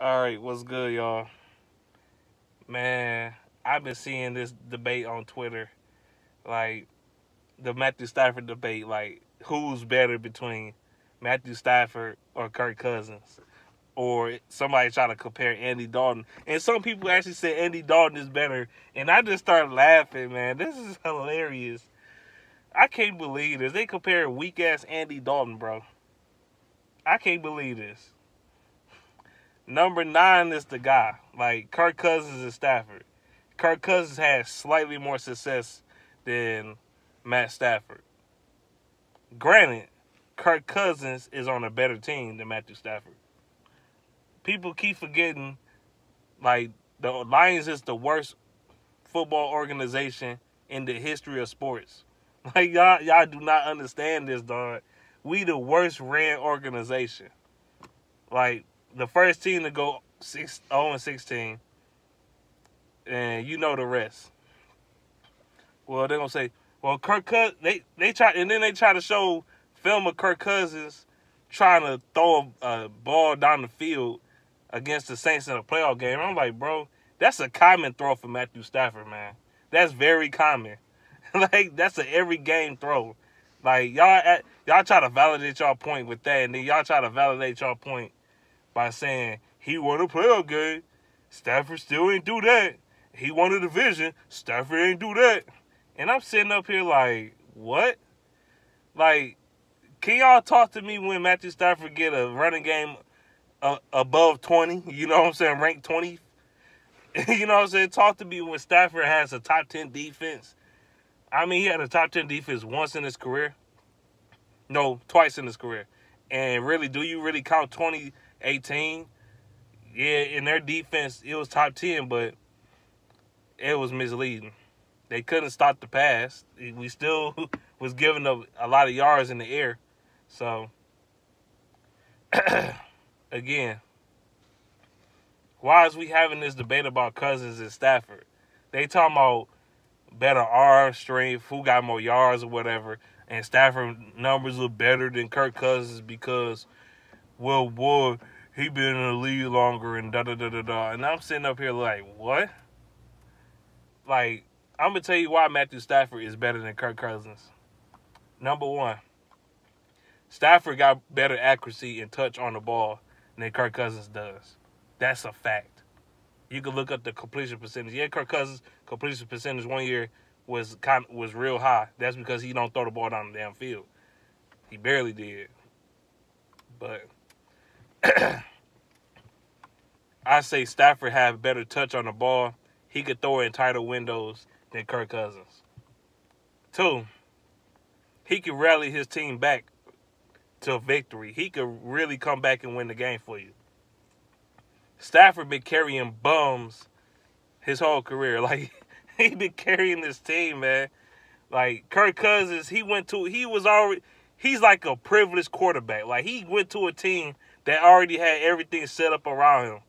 All right, what's good, y'all? Man, I've been seeing this debate on Twitter, like the Matthew Stafford debate, like who's better between Matthew Stafford or Kirk Cousins, or somebody trying to compare Andy Dalton, and some people actually say Andy Dalton is better, and I just started laughing, man. This is hilarious. I can't believe this. They compare weak ass Andy Dalton, bro. I can't believe this. Number 9 is the guy. Like, Kirk Cousins and Stafford. Kirk Cousins has slightly more success than Matt Stafford. Granted, Kirk Cousins is on a better team than Matthew Stafford. People keep forgetting, like, the Lions is the worst football organization in the history of sports. Like, y'all do not understand this, dog. We the worst ran organization. Like, the first team to go 0-16, and you know the rest. Well, they're gonna say, well, Kirk Cousins, they try, and then they try to show film of Kirk Cousins trying to throw a ball down the field against the Saints in a playoff game. I'm like, bro, that's a common throw for Matthew Stafford, man. That's very common. Like, that's an every game throw. Like, y'all try to validate y'all point with that, and then y'all try to validate y'all point by saying he won a playoff game. Stafford still ain't do that. He won a division. Stafford ain't do that. And I'm sitting up here like, what? Like, can y'all talk to me when Matthew Stafford get a running game above 20? You know what I'm saying? Ranked 20? You know what I'm saying? Talk to me when Stafford has a top 10 defense. I mean, he had a top 10 defense once in his career. No, twice in his career. And really, do you really count 2018? Yeah, in their defense, it was top 10, but it was misleading. They couldn't stop the pass. We still was giving up a lot of yards in the air. So, again, why is we having this debate about Cousins and Stafford? They talking about better arm strength, who got more yards or whatever, and Stafford numbers look better than Kirk Cousins because, well, boy, he been in the league longer and da-da-da-da-da. And I'm sitting up here like, what? Like, I'm going to tell you why Matthew Stafford is better than Kirk Cousins. Number one, Stafford got better accuracy and touch on the ball than Kirk Cousins does. That's a fact. You can look up the completion percentage. Yeah, Kirk Cousins' completion percentage one year was real high. That's because he don't throw the ball down the damn field. He barely did. But I say Stafford have better touch on the ball. He could throw it in tighter windows than Kirk Cousins. 2, he could rally his team back to a victory. He could really come back and win the game for you. Stafford been carrying bums his whole career. Like, he been carrying this team, man. Like, Kirk Cousins, he's like a privileged quarterback. Like, he went to a team that already had everything set up around him.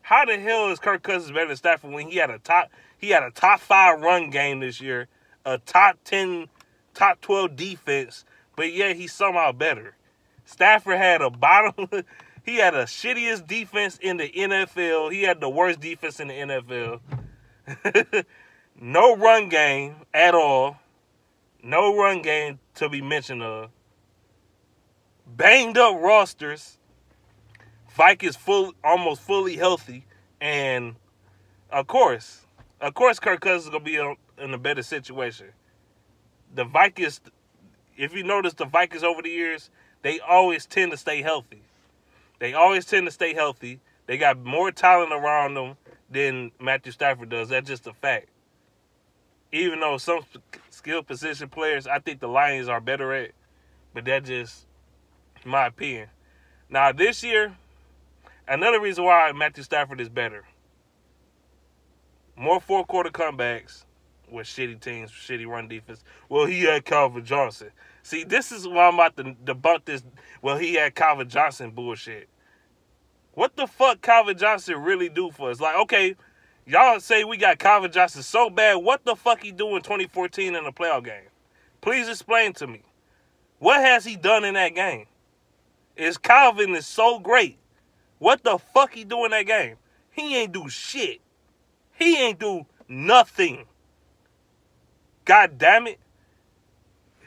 How the hell is Kirk Cousins better than Stafford when he had a top 5 run game this year, a top 10, top 12 defense, but yet he's somehow better? Stafford had he had a shittiest defense in the NFL. He had the worst defense in the NFL. No run game at all. No run game to be mentioned of. Banged up rosters. Vikings almost fully healthy. And, of course, Kirk Cousins is going to be in a better situation. The Vikings, if you notice the Vikings over the years, they always tend to stay healthy. They got more talent around them than Matthew Stafford does. That's just a fact. Even though some skill position players, I think the Lions are better at, but that's just my opinion. Now, this year, another reason why Matthew Stafford is better. More fourth-quarter comebacks with shitty teams, shitty run defense. Well, he had Calvin Johnson. See, this is why I'm about to debunk this, well, he had Calvin Johnson bullshit. What the fuck Calvin Johnson really do for us? Like, okay, y'all say we got Calvin Johnson so bad. What the fuck he do in 2014 in the playoff game? Please explain to me. What has he done in that game? Calvin is so great. What the fuck he do in that game? He ain't do shit. He ain't do nothing. God damn it.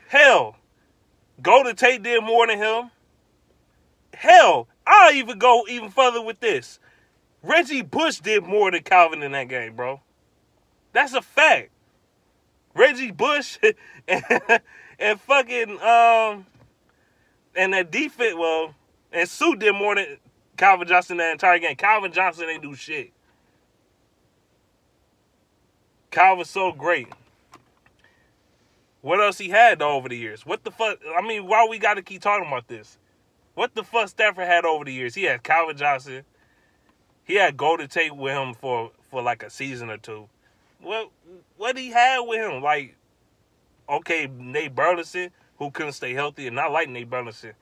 Hell, Golden Tate did more than him. Hell, I'll even go even further with this. Reggie Bush did more than Calvin in that game, bro. That's a fact. Reggie Bush and fucking and that defense, and Sue did more than Calvin Johnson that entire game. Calvin Johnson ain't do shit. Calvin's so great. What else he had though over the years? What the fuck? I mean, why we got to keep talking about this? What the fuck Stafford had over the years? He had Calvin Johnson. He had Golden Tate with him for like a season or two. What he had with him? Like, okay, Nate Burleson, who couldn't stay healthy, and I like Nate Burleson.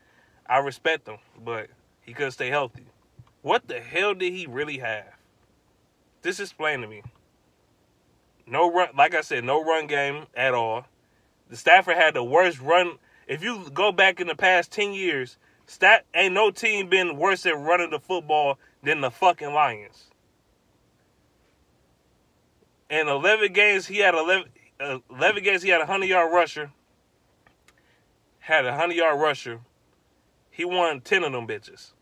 I respect him, but he couldn't stay healthy. What the hell did he really have? Just explain to me. No run, like I said, no run game at all. The Stafford had the worst run. If you go back in the past 10 years, ain't no team been worse at running the football than the fucking Lions. In 11 games, he had 11 games. He had a 100-yard rusher. Had a 100-yard rusher. He won 10 of them bitches.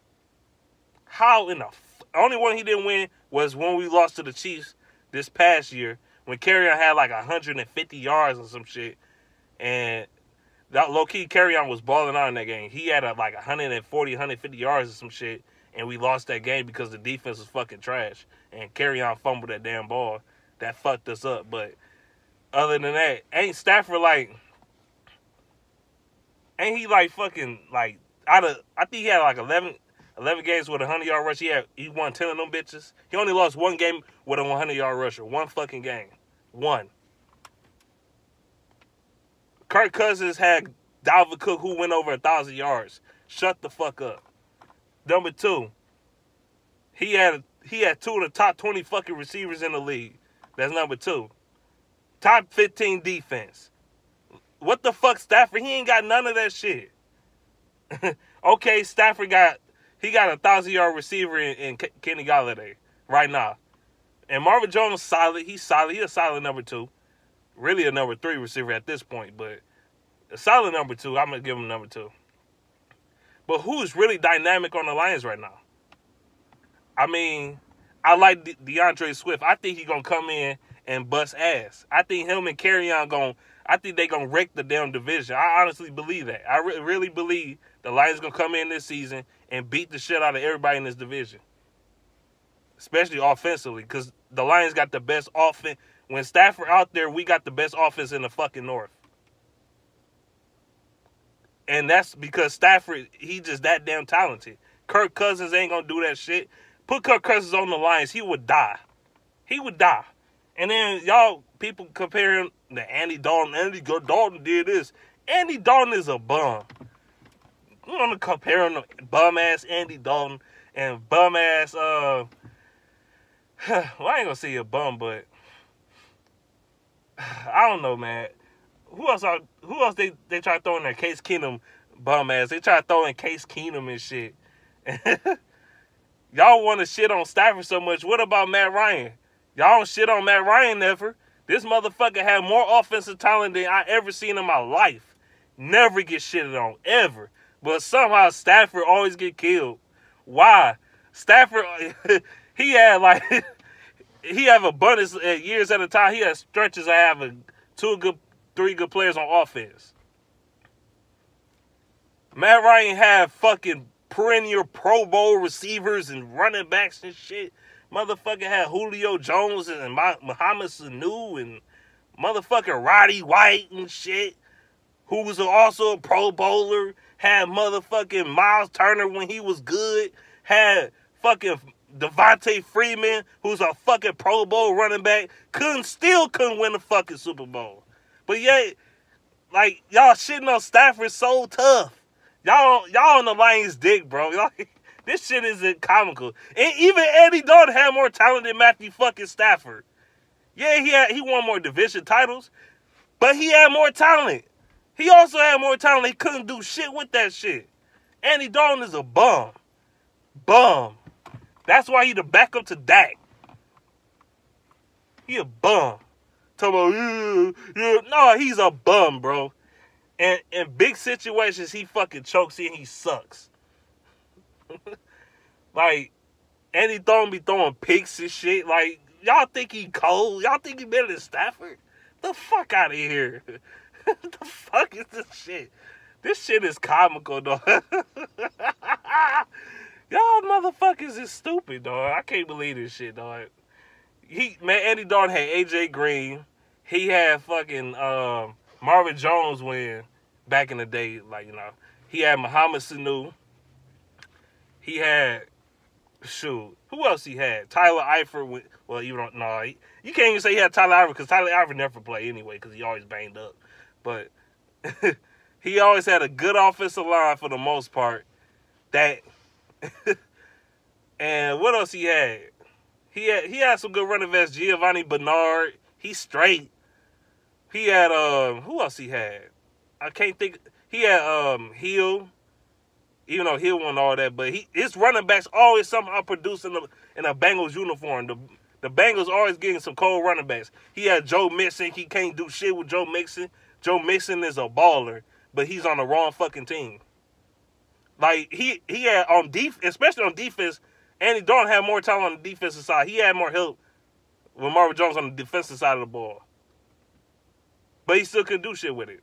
How in the only one he didn't win was when we lost to the Chiefs this past year when Kerryon had like 150 yards or some shit. And that low-key Kerryon was balling out in that game. He had like 140, 150 yards or some shit. And we lost that game because the defense was fucking trash. And Kerryon fumbled that damn ball. That fucked us up. But other than that, ain't Stafford like... Ain't he like fucking like... I think he had like 11 games with a 100-yard rush. He won 10 of them bitches. He only lost one game with a 100-yard rusher. One fucking game. One. Kirk Cousins had Dalvin Cook who went over 1,000 yards. Shut the fuck up. Number two, he had two of the top 20 fucking receivers in the league. That's number two. Top 15 defense. What the fuck, Stafford? He ain't got none of that shit. Okay, Stafford got a 1,000-yard receiver in Kenny Golladay right now. And Marvin Jones solid. He's solid. He's a solid number two. Really a number three receiver at this point, but a solid number two. I'm going to give him number two. But who's really dynamic on the Lions right now? I mean, I like DeAndre Swift. I think he's going to come in and bust ass. I think him and Kerryon I think they're going to wreck the damn division. I honestly believe that. I really believe the Lions going to come in this season and beat the shit out of everybody in this division. Especially offensively, because the Lions got the best offense. When Stafford out there, we got the best offense in the fucking North. And that's because Stafford, he just that damn talented. Kirk Cousins ain't going to do that shit. Put Kirk Cousins on the Lions, he would die. He would die. And then y'all, people compare him to Andy Dalton. Andy Dalton did this. Andy Dalton is a bum. You want to compare him to bum-ass Andy Dalton and bum-ass, well, I ain't going to say a bum, but I don't know, man. Who else they try to throw in there? Case Keenum, bum-ass. They try to throw in Case Keenum and shit. Y'all want to shit on Stafford so much. What about Matt Ryan? Y'all don't shit on Matt Ryan ever. This motherfucker had more offensive talent than I ever seen in my life. Never get shitted on, ever. But somehow Stafford always get killed. Why? Stafford, he had like, he have abundance years at a time. He has stretches of having 3 good players on offense. Matt Ryan had fucking perennial Pro Bowl receivers and running backs and shit. Motherfucker had Julio Jones and Muhammad Sanu and motherfucking Roddy White and shit, who was also a Pro Bowler. Had motherfucking Miles Turner when he was good. Had fucking Devontae Freeman, who's a fucking Pro Bowl running back. Still couldn't win the fucking Super Bowl. But yet, like, y'all shitting on Stafford so tough. Y'all on the Lions' dick, bro. This shit isn't comical. And even Andy Dalton had more talent than Matthew fucking Stafford. Yeah, he won more division titles, but he had more talent. He also had more talent. He couldn't do shit with that shit. Andy Dalton is a bum. Bum. That's why he the backup to Dak. He a bum. Talking about, yeah. No, he's a bum, bro. And in big situations, he fucking chokes and he sucks. Like, Andy Dalton be throwing picks and shit. Like, y'all think he cold? Y'all think he better than Stafford? The fuck out of here. The fuck is this shit? This shit is comical, dog. Y'all motherfuckers is stupid, dog. I can't believe this shit, dog. Andy Dalton had AJ Green. He had fucking Marvin Jones win back in the day. Like, you know, he had Muhammad Sanu. He had, shoot, who else he had? Tyler Eifert. Well, you don't know. You can't even say he had Tyler Eifert because Tyler Eifert never played anyway because he always banged up. But he always had a good offensive line for the most part. And what else he had? He had some good running backs. Giovanni Bernard. He's straight. He had who else he had? I can't think. He had Hill. Even though Hill won all that, but his running backs always somehow produce in a Bengals uniform. The Bengals always getting some cold running backs. He had Joe Mixon. He can't do shit with Joe Mixon. Joe Mixon is a baller, but he's on the wrong fucking team. Like he had especially on defense. Andy Dalton had more time on the defensive side. He had more help with Marvin Jones on the defensive side of the ball. But he still couldn't do shit with it.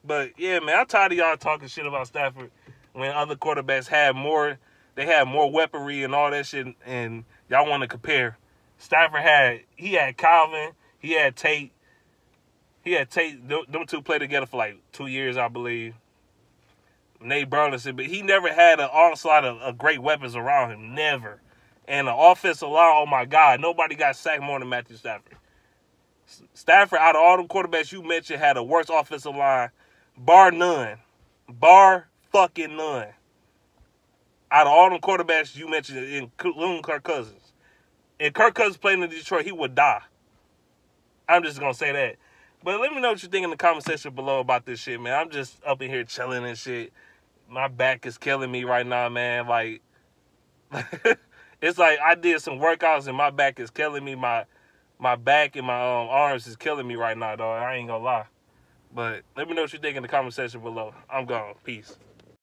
But, yeah, man, I'm tired of y'all talking shit about Stafford when other quarterbacks had more weaponry and all that shit, and y'all want to compare. Stafford had Calvin, he had Tate. Them two played together for like 2 years, I believe. Nate Burleson, but he never had an onslaught of great weapons around him. Never. And the offensive line, oh my God, nobody got sacked more than Matthew Stafford. Stafford, out of all the quarterbacks you mentioned, had a worse offensive line, bar none. Bar fucking none. Out of all the quarterbacks you mentioned, including Kirk Cousins. If Kirk Cousins played in Detroit, he would die. I'm just going to say that. But let me know what you think in the comment section below about this shit, man. I'm just up in here chilling and shit. My back is killing me right now, man. Like, it's like I did some workouts and my back is killing me. My back and my arms is killing me right now, dog. I ain't gonna lie. But let me know what you think in the comment section below. I'm gone. Peace.